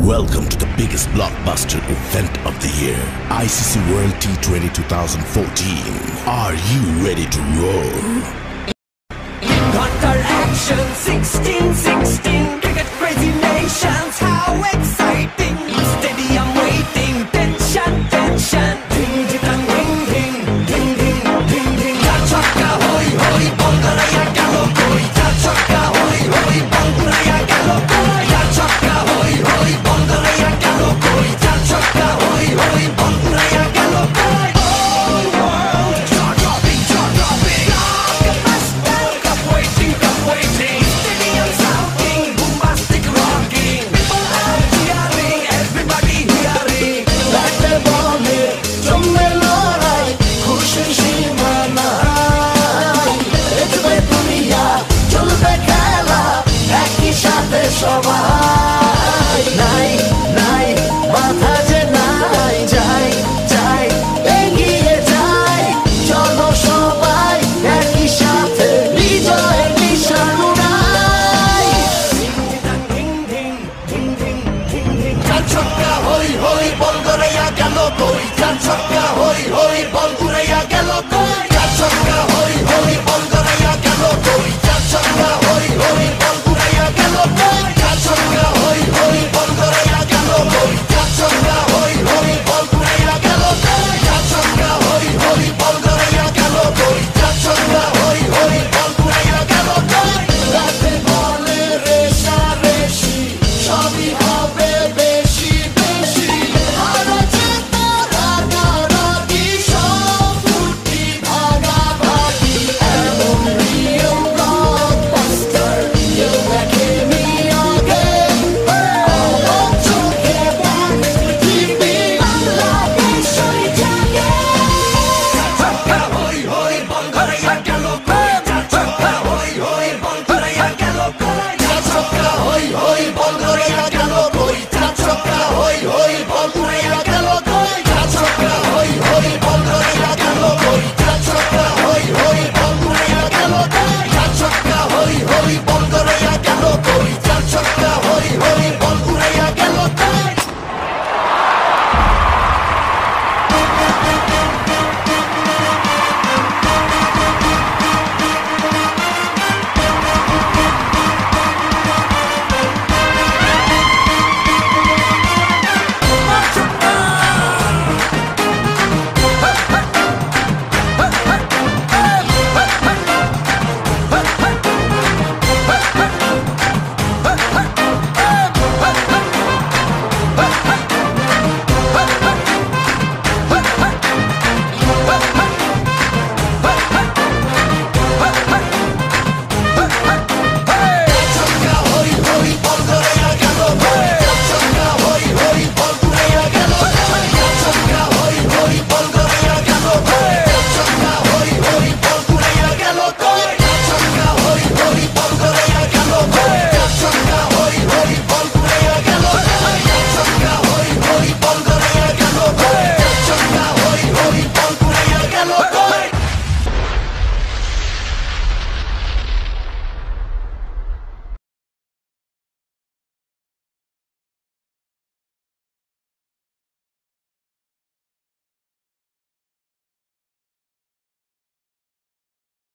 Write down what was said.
Welcome to the biggest blockbuster event of the year, ICC World T20 2014. Are you ready to roar? Counter action 16-16, cricket crazy nations, how exciting! Stadium waiting, tension, tension. Ding ding ding ding ding ding ding ding. Ya chakka hoi hoi, Bangalaya galo koi. Ya chakka hoi hoi, Bangalaya galo koi. Ya chakka hoi hoi, Bangalaya galo koi. Ya chakka hoi hoi, Bangalaya galo koi. All world jaw dropping, jaw dropping. Blockbuster, cup waiting, cup waiting. Stadium shouting, bombastic rocking. People are cheering, everybody hearing. ব্যাটে বলে জমবে লড়াই, খুশির সীমা নাই। দেখবে দুনিয়া, চলবে খেলা, একই সাথে সবাই। নাই নাই মাথা যে নাই, যাই যাই এগিয়ে যাই। চলো সবাই একই সাথে, বিজয়ের নিশান উড়াই। Ding ding ding ding ding ding. চার ছক্কা হই হই, বল গড়াইয়া গেল কই। চার ছক্কা